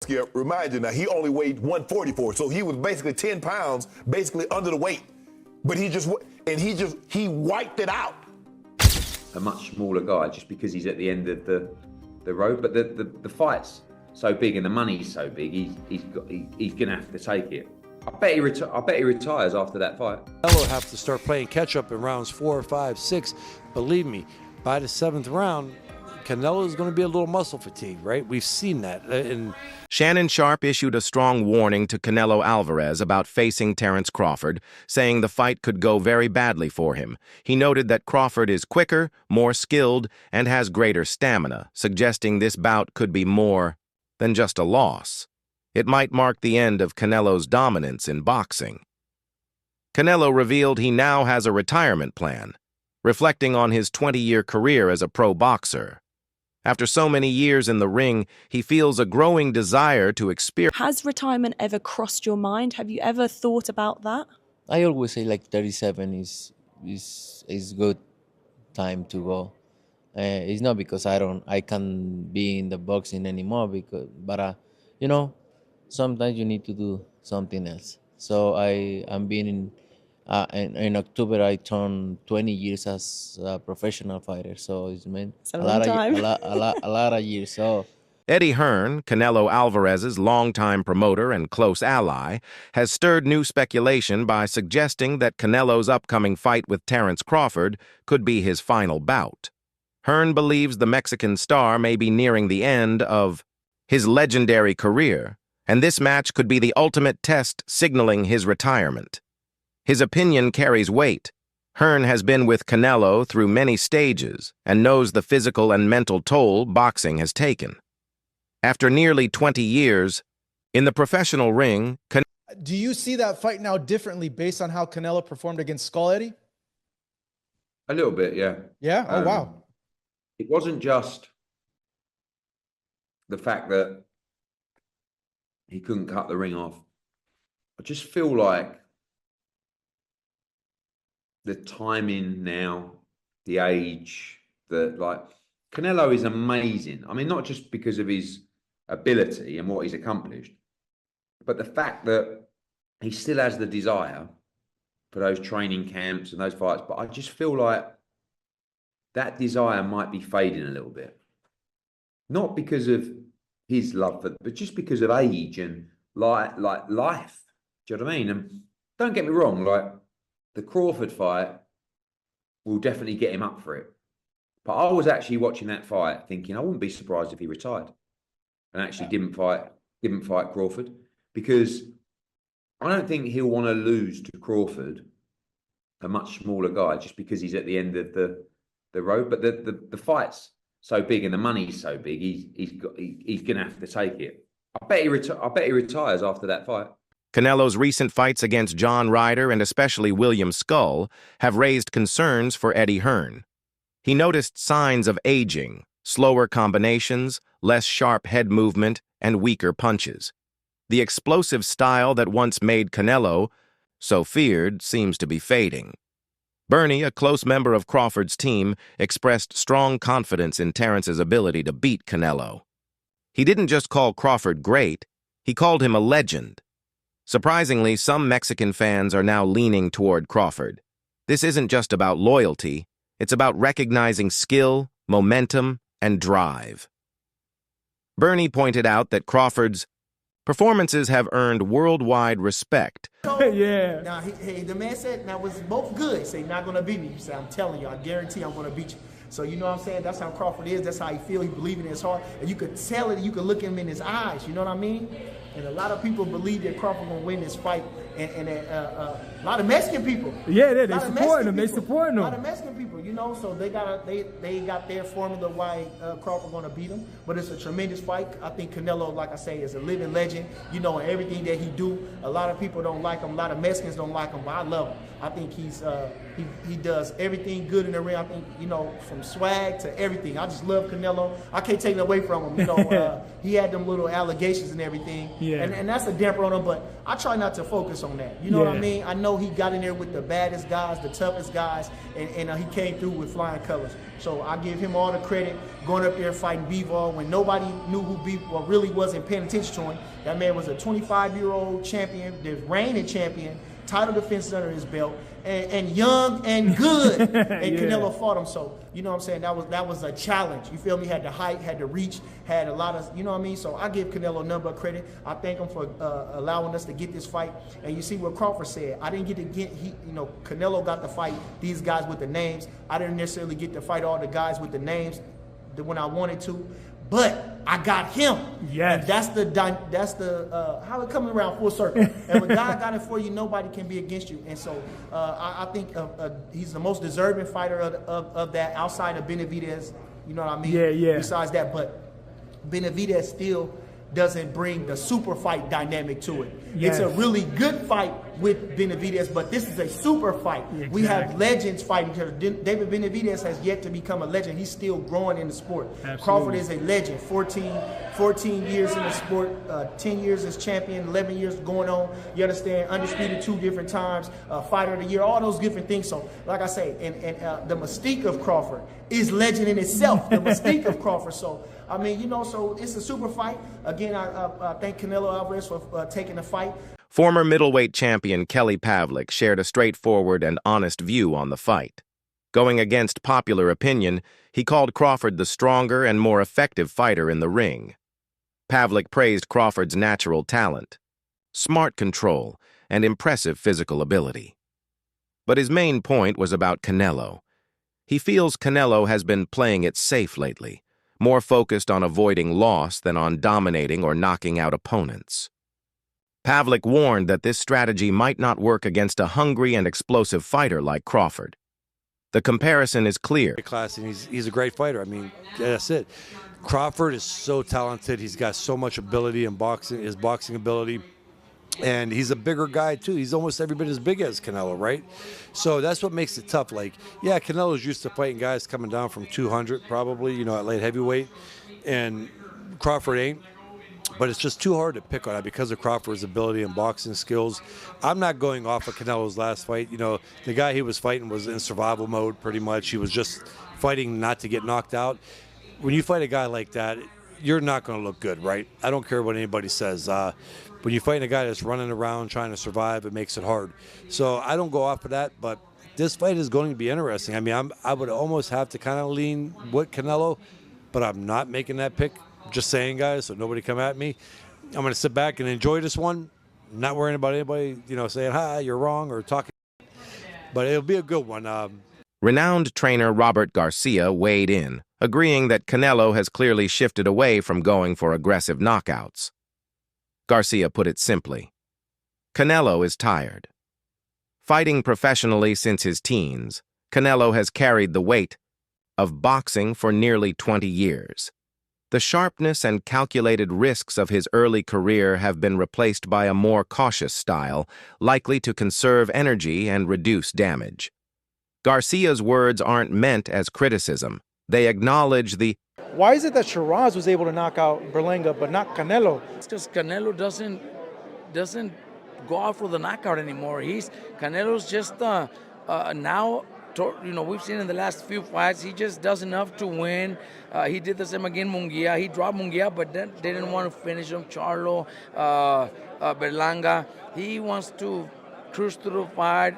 Skip, remind you now, he only weighed 144, so he was basically 10 pounds, basically under the weight. But he wiped it out. A much smaller guy just because he's at the end of the road. But the fight's so big and the money's so big, he's going to have to take it. I bet he retires after that fight. Canelo will have to start playing catch-up in rounds 4, 5, 6. Believe me, by the 7th round, Canelo is going to be a little muscle fatigued, right? We've seen that. Shannon Sharpe issued a strong warning to Canelo Alvarez about facing Terence Crawford, saying the fight could go very badly for him. He noted that Crawford is quicker, more skilled, and has greater stamina, suggesting this bout could be more than just a loss. It might mark the end of Canelo's dominance in boxing. Canelo revealed he now has a retirement plan, reflecting on his 20-year career as a pro boxer. After so many years in the ring, he feels a growing desire to experience. Has retirement ever crossed your mind? Have you ever thought about that? I always say like 37 is good time to go. It's not because I can't be in the boxing anymore, but you know, sometimes you need to do something else. So I'm being in October I turned 20 years as a professional fighter. So it's meant a lot of years. So Eddie Hearn, Canelo Alvarez's longtime promoter and close ally, has stirred new speculation by suggesting that Canelo's upcoming fight with Terence Crawford could be his final bout. Hearn believes the Mexican star may be nearing the end of his legendary career, and this match could be the ultimate test signaling his retirement. His opinion carries weight. Hearn has been with Canelo through many stages and knows the physical and mental toll boxing has taken. After nearly 20 years, in the professional ring, do you see that fight now differently based on how Canelo performed against Skull Eddie? A little bit, yeah. Yeah? Oh, wow. It wasn't just the fact that he couldn't cut the ring off. I just feel like the timing now, the age, Canelo is amazing. I mean, not just because of his ability and what he's accomplished, but the fact that he still has the desire for those training camps and those fights. But I just feel like that desire might be fading a little bit. Not because of his love, but just because of age and life. Do you know what I mean? And don't get me wrong, the Crawford fight will definitely get him up for it. But I was actually watching that fight thinking I wouldn't be surprised if he retired and actually didn't fight Crawford, because I don't think he'll want to lose to Crawford, a much smaller guy, just because he's at the end of the road. But the fight's so big and the money's so big, he's going to have to take it. I bet he retires after that fight. Canelo's recent fights against John Ryder and especially William Skull have raised concerns for Eddie Hearn. He noticed signs of aging, slower combinations, less sharp head movement, and weaker punches. The explosive style that once made Canelo so feared seems to be fading. Bernie, a close member of Crawford's team, expressed strong confidence in Terence's ability to beat Canelo. He didn't just call Crawford great, he called him a legend. Surprisingly, some Mexican fans are now leaning toward Crawford. This isn't just about loyalty, it's about recognizing skill, momentum, and drive. Bernie pointed out that Crawford's performances have earned worldwide respect. Yeah. Now, the man said, now it's both good. Say, not going to beat me. You say, I'm telling you, I guarantee I'm going to beat you. So, you know what I'm saying? That's how Crawford is. That's how he feels. He believes in his heart. And you could tell it. You could look him in his eyes. You know what I mean? And a lot of people believe that Crawford going to win this fight. And a lot of Mexican people. Yeah, they supporting him. They supporting him. A lot of Mexican people, you know. So they got their formula why Crawford going to beat him. But it's a tremendous fight. I think Canelo, like I say, is a living legend. You know, and everything that he do. A lot of people don't like him. A lot of Mexicans don't like him. But I love him. I think he does everything good in the ring. I think, you know, from swag to everything. I just love Canelo. I can't take it away from him. You know, he had them little allegations and everything. Yeah. And that's a damper on him, but I try not to focus on that. You know what I mean? I know he got in there with the baddest guys, the toughest guys, and he came through with flying colors. So I give him all the credit going up there fighting Bivol when nobody knew who Bivol really wasn't paying attention to him. That man was a 25-year-old champion, the reigning champion, title defenses under his belt, and young and good. And Canelo fought him. So, you know what I'm saying? That was a challenge. You feel me? Had the height, had the reach, had a lot of, you know what I mean? So I give Canelo none but credit. I thank him for allowing us to get this fight. And you see what Crawford said. I didn't get to get, Canelo got to fight these guys with the names. I didn't necessarily get to fight all the guys with the names when I wanted to. But I got him. Yes. And that's the how it coming around full circle. And when God got it for you, nobody can be against you. And so I think he's the most deserving fighter of that outside of Benavidez. You know what I mean? Yeah. Besides that, but Benavidez still doesn't bring the super fight dynamic to it. Yes. It's a really good fight with Benavidez, but this is a super fight. Exactly. We have legends fighting each other. David Benavidez has yet to become a legend. He's still growing in the sport. Absolutely. Crawford is a legend. 14 years in the sport, 10 years as champion, 11 years going on. You understand? Undisputed 2 different times, fighter of the year, all those different things. So, like I say, and the mystique of Crawford is legend in itself. The mystique of Crawford. So, I mean, so it's a super fight. Again, I thank Canelo Alvarez for taking the fight. Former middleweight champion Kelly Pavlik shared a straightforward and honest view on the fight. Going against popular opinion, he called Crawford the stronger and more effective fighter in the ring. Pavlik praised Crawford's natural talent, smart control, and impressive physical ability. But his main point was about Canelo. He feels Canelo has been playing it safe lately, more focused on avoiding loss than on dominating or knocking out opponents. Pavlik warned that this strategy might not work against a hungry and explosive fighter like Crawford. The comparison is clear. Class, and he's a great fighter. I mean, that's it. Crawford is so talented. He's got so much ability in boxing, his boxing ability. And he's a bigger guy, too. He's almost every bit as big as Canelo, right? So that's what makes it tough. Like, yeah, Canelo's used to fighting guys coming down from 200 probably, at light heavyweight. And Crawford ain't. But it's just too hard to pick on that because of Crawford's ability and boxing skills. I'm not going off of Canelo's last fight. The guy he was fighting was in survival mode pretty much. He was just fighting not to get knocked out. When you fight a guy like that, you're not going to look good, right? I don't care what anybody says. When you fight a guy that's running around trying to survive, it makes it hard. So I don't go off of that, but this fight is going to be interesting. I mean, I would almost have to kind of lean with Canelo, but I'm not making that pick. Just saying, guys, so nobody come at me. I'm going to sit back and enjoy this one, not worrying about anybody, saying, hi, you're wrong, or talking. But it'll be a good one. Renowned trainer Robert Garcia weighed in, agreeing that Canelo has clearly shifted away from going for aggressive knockouts. Garcia put it simply, Canelo is tired. Fighting professionally since his teens, Canelo has carried the weight of boxing for nearly 20 years. The sharpness and calculated risks of his early career have been replaced by a more cautious style, likely to conserve energy and reduce damage. Garcia's words aren't meant as criticism. They acknowledge the Why is it that Shiraz was able to knock out Berlanga, but not Canelo? It's because Canelo doesn't go out for the knockout anymore. Canelo's just now. We've seen in the last few fights, he just does enough to win. He did the same against Munguia. He dropped Munguia, but then they didn't want to finish him. Charlo, Berlanga. He wants to cruise through the fight.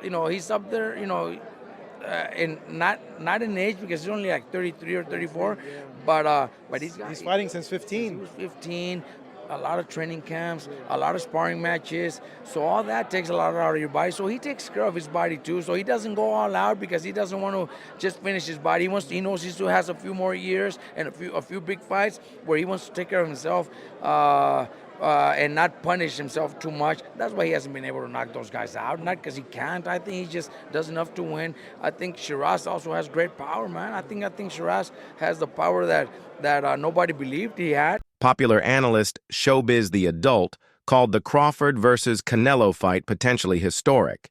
He's up there, in not in age because he's only like 33 or 34, but he's fighting since 15. He was 15. A lot of training camps, a lot of sparring matches. So all that takes a lot out of your body. So he takes care of his body too. So he doesn't go all out because he doesn't want to just finish his body. He knows he still has a few more years and a few big fights where he wants to take care of himself and not punish himself too much. That's why he hasn't been able to knock those guys out. Not because he can't. I think he just does enough to win. I think Shiraz also has great power, man. I think Shiraz has the power that nobody believed he had. Popular analyst Showbiz the Adult called the Crawford versus Canelo fight potentially historic.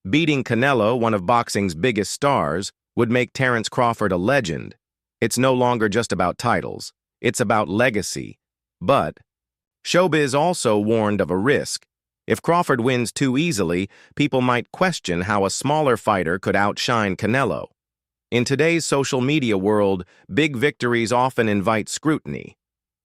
Beating Canelo, one of boxing's biggest stars, would make Terence Crawford a legend. It's no longer just about titles. It's about legacy. But Showbiz also warned of a risk. If Crawford wins too easily, people might question how a smaller fighter could outshine Canelo. In today's social media world, big victories often invite scrutiny.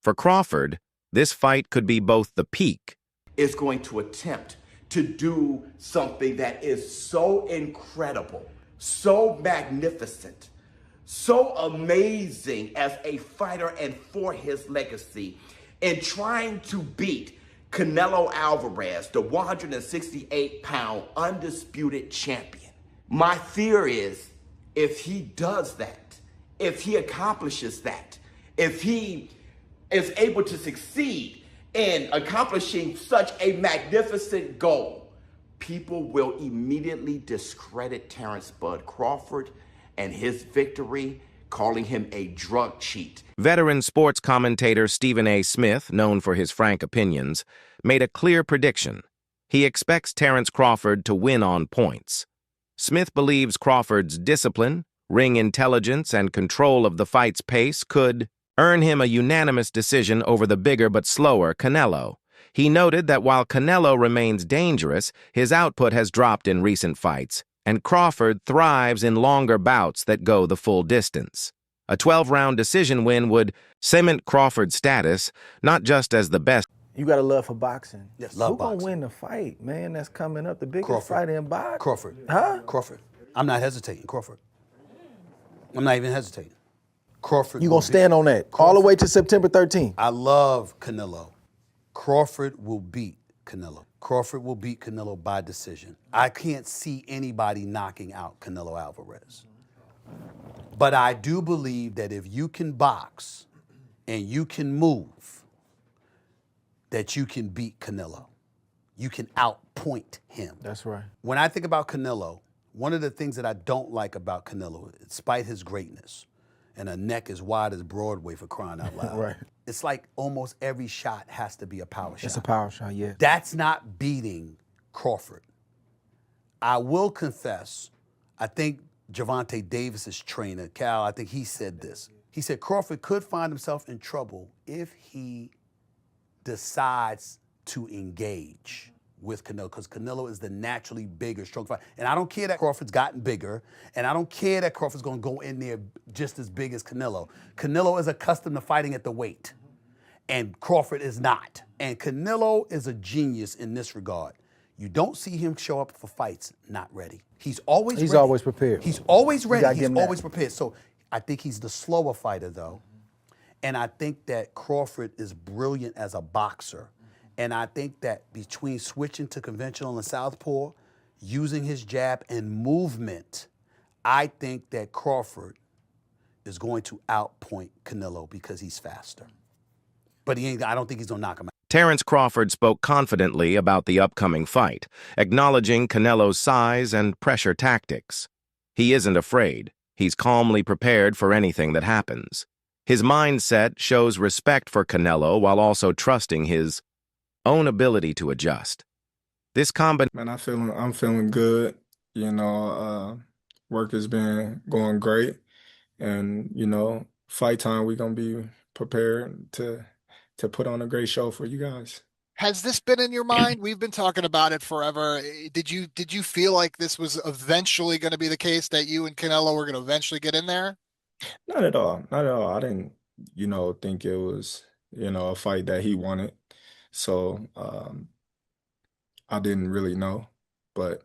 For Crawford, this fight could be both the peak. Is going to attempt to do something that is so incredible, so magnificent, so amazing as a fighter and for his legacy, in trying to beat Canelo Alvarez, the 168-pound undisputed champion. My fear is, if he does that, if he accomplishes that, if he is able to succeed in accomplishing such a magnificent goal, people will immediately discredit Terence Bud Crawford and his victory, calling him a drug cheat. Veteran sports commentator Stephen A. Smith, known for his frank opinions, made a clear prediction. He expects Terence Crawford to win on points. Smith believes Crawford's discipline, ring intelligence, and control of the fight's pace could earn him a unanimous decision over the bigger but slower Canelo. He noted that while Canelo remains dangerous, his output has dropped in recent fights, and Crawford thrives in longer bouts that go the full distance. A 12-round decision win would cement Crawford's status not just as the best. You got a love for boxing. Yes, love boxing. Who gonna win the fight, man? That's coming up, the biggest Crawford. fight in boxing. Crawford. Huh? Crawford. I'm not hesitating. Crawford. I'm not even hesitating. Crawford. You gonna stand on that all the way to September 13th? I love Canelo. Crawford will beat Canelo. Crawford will beat Canelo by decision. I can't see anybody knocking out Canelo Alvarez. But I do believe that if you can box and you can move, that you can beat Canelo. You can outpoint him. That's right. When I think about Canelo, one of the things that I don't like about Canelo, despite his greatness, and a neck as wide as Broadway for crying out loud, Right. it's like almost every shot has to be a power shot. It's a power shot, yeah. That's not beating Crawford. I will confess, I think Gervonta Davis's trainer, Cal, I think he said this. He said Crawford could find himself in trouble if he decides to engage with Canelo, because Canelo is the naturally bigger, stronger fighter. And I don't care that Crawford's gotten bigger, and I don't care that Crawford's gonna go in there just as big as Canelo. Canelo is accustomed to fighting at the weight, and Crawford is not. And Canelo is a genius in this regard. You don't see him show up for fights not ready. He's always ready. always prepared. He's always ready. He's always prepared. So I think he's the slower fighter, though. And I think that Crawford is brilliant as a boxer. And I think that between switching to conventional and southpaw, using his jab and movement, I think that Crawford is going to outpoint Canelo because he's faster. But I don't think he's gonna knock him out. Terence Crawford spoke confidently about the upcoming fight, acknowledging Canelo's size and pressure tactics. He isn't afraid. He's calmly prepared for anything that happens. His mindset shows respect for Canelo while also trusting his own ability to adjust. This combination. Man, I'm feeling good. You know, work has been going great, and you know, fight time we're gonna be prepared to put on a great show for you guys. Has this been in your mind? We've been talking about it forever. Did you feel like this was eventually going to be the case, that you and Canelo were going to eventually get in there? Not at all. Not at all. I didn't, think it was, a fight that he wanted. So I didn't really know. But,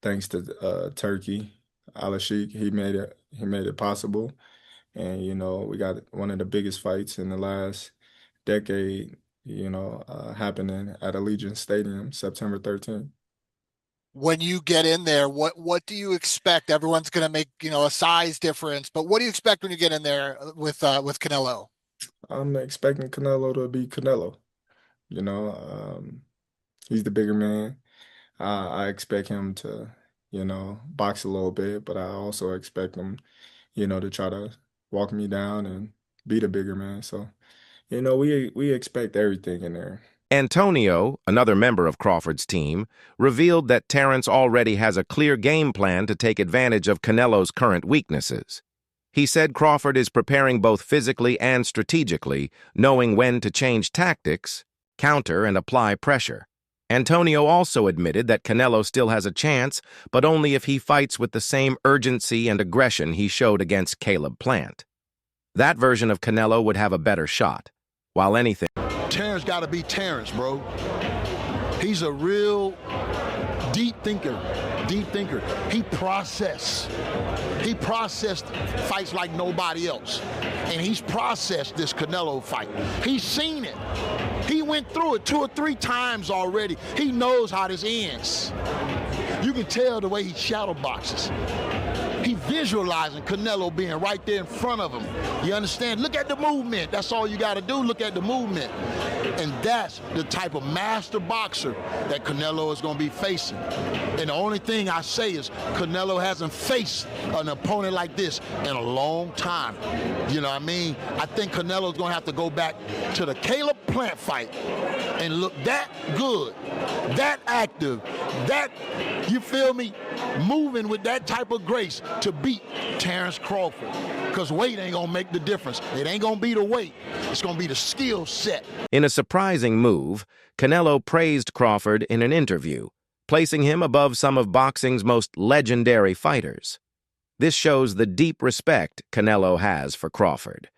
thanks to Turkey, Al-Sheikh, he made it possible. And, we got one of the biggest fights in the last decade, happening at Allegiant Stadium, September 13th. When you get in there, what do you expect? Everyone's going to make, a size difference, but what do you expect when you get in there with Canelo? I'm expecting Canelo to be Canelo. He's the bigger man. I expect him to, box a little bit, but I also expect him, to try to walk me down and be the bigger man. So, we expect everything in there. Antonio, another member of Crawford's team, revealed that Terence already has a clear game plan to take advantage of Canelo's current weaknesses. He said Crawford is preparing both physically and strategically, knowing when to change tactics, counter, and apply pressure. Antonio also admitted that Canelo still has a chance, but only if he fights with the same urgency and aggression he showed against Caleb Plant. That version of Canelo would have a better shot, while anything... Terence got to be Terence, bro. He's a real deep thinker. He processed fights like nobody else. And he's processed this Canelo fight. He's seen it. He went through it 2 or 3 times already. He knows how this ends. You can tell the way he shadow boxes. He visualizing Canelo being right there in front of him. You understand? Look at the movement. That's all you got to do. Look at the movement. And that's the type of master boxer that Canelo is going to be facing. And the only thing I say is Canelo hasn't faced an opponent like this in a long time. You know what I mean? I think Canelo's going to have to go back to the Caleb Plant fight and look that good, that active, that, you feel me, moving with that type of grace to beat Terence Crawford. Because weight ain't going to make the difference. It ain't going to be the weight. It's going to be the skill set. In a surprising move, Canelo praised Crawford in an interview, placing him above some of boxing's most legendary fighters. This shows the deep respect Canelo has for Crawford.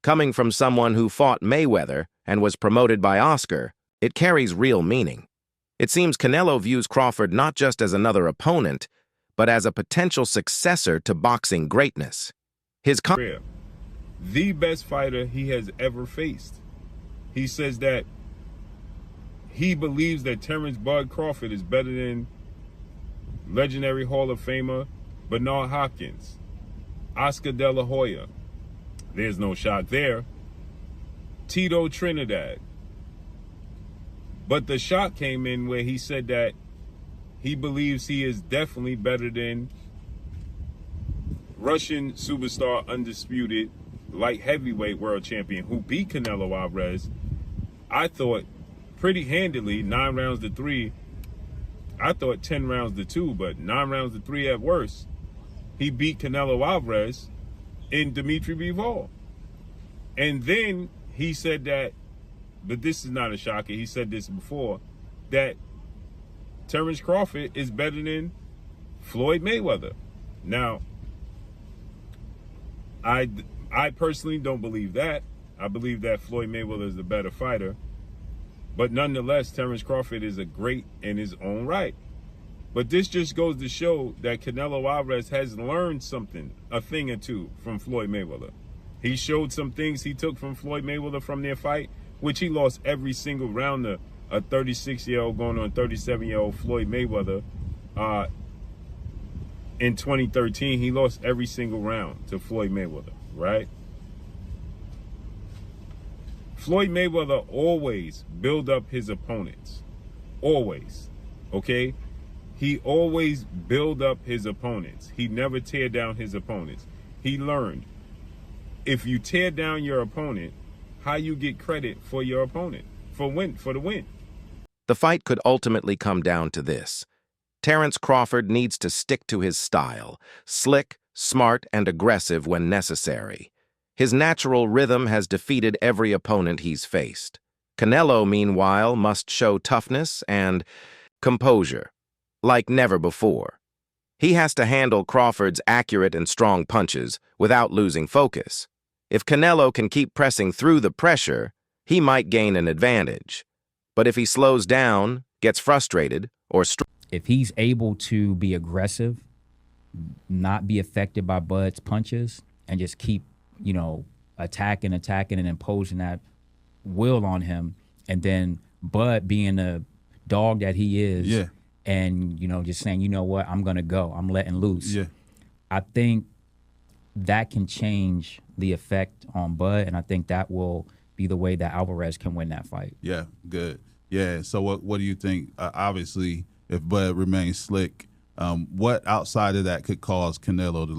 Coming from someone who fought Mayweather and was promoted by Oscar, it carries real meaning. It seems Canelo views Crawford not just as another opponent, but as a potential successor to boxing greatness. The best fighter he has ever faced. He says that he believes that Terence Bud Crawford is better than legendary Hall of Famer Bernard Hopkins, Oscar De La Hoya. There's no shock there. Tito Trinidad. But the shock came in where he said that he believes he is definitely better than Russian superstar undisputed light heavyweight world champion who beat Canelo Alvarez, I thought, pretty handily, 9 rounds to 3. I thought 10 rounds to 2, but 9 rounds to 3 at worst. He beat Canelo Alvarez in Dimitri Bivol. And then he said that, but this is not a shocker, he said this before, that Terence Crawford is better than Floyd Mayweather. Now, I personally don't believe that. I believe that Floyd Mayweather is the better fighter. But nonetheless, Terence Crawford is a great in his own right. But this just goes to show that Canelo Alvarez has learned something, a thing or two, from Floyd Mayweather. He showed some things he took from Floyd Mayweather from their fight, which he lost every single round to a 36-year-old going on 37-year-old Floyd Mayweather. In 2013, he lost every single round to Floyd Mayweather, right? Floyd Mayweather always build up his opponents. Always, okay? He always build up his opponents. He never tear down his opponents. He learned, if you tear down your opponent, how you get credit for your opponent, for the win. The fight could ultimately come down to this. Terence Crawford needs to stick to his style, slick, smart, and aggressive when necessary. His natural rhythm has defeated every opponent he's faced. Canelo, meanwhile, must show toughness and composure, like never before. He has to handle Crawford's accurate and strong punches without losing focus. If Canelo can keep pressing through the pressure, he might gain an advantage. But if he slows down, gets frustrated, or if he's able to be aggressive, not be affected by Bud's punches, and just keep, attacking and imposing that will on him, and then Bud being a dog that he is, and, just saying, you know what, I'm going to go, I'm letting loose. I think that can change the effect on Bud, and I think that will be the way that Alvarez can win that fight. Yeah, good. Yeah, so what do you think? Obviously, if Bud remains slick, what outside of that could cause Canelo to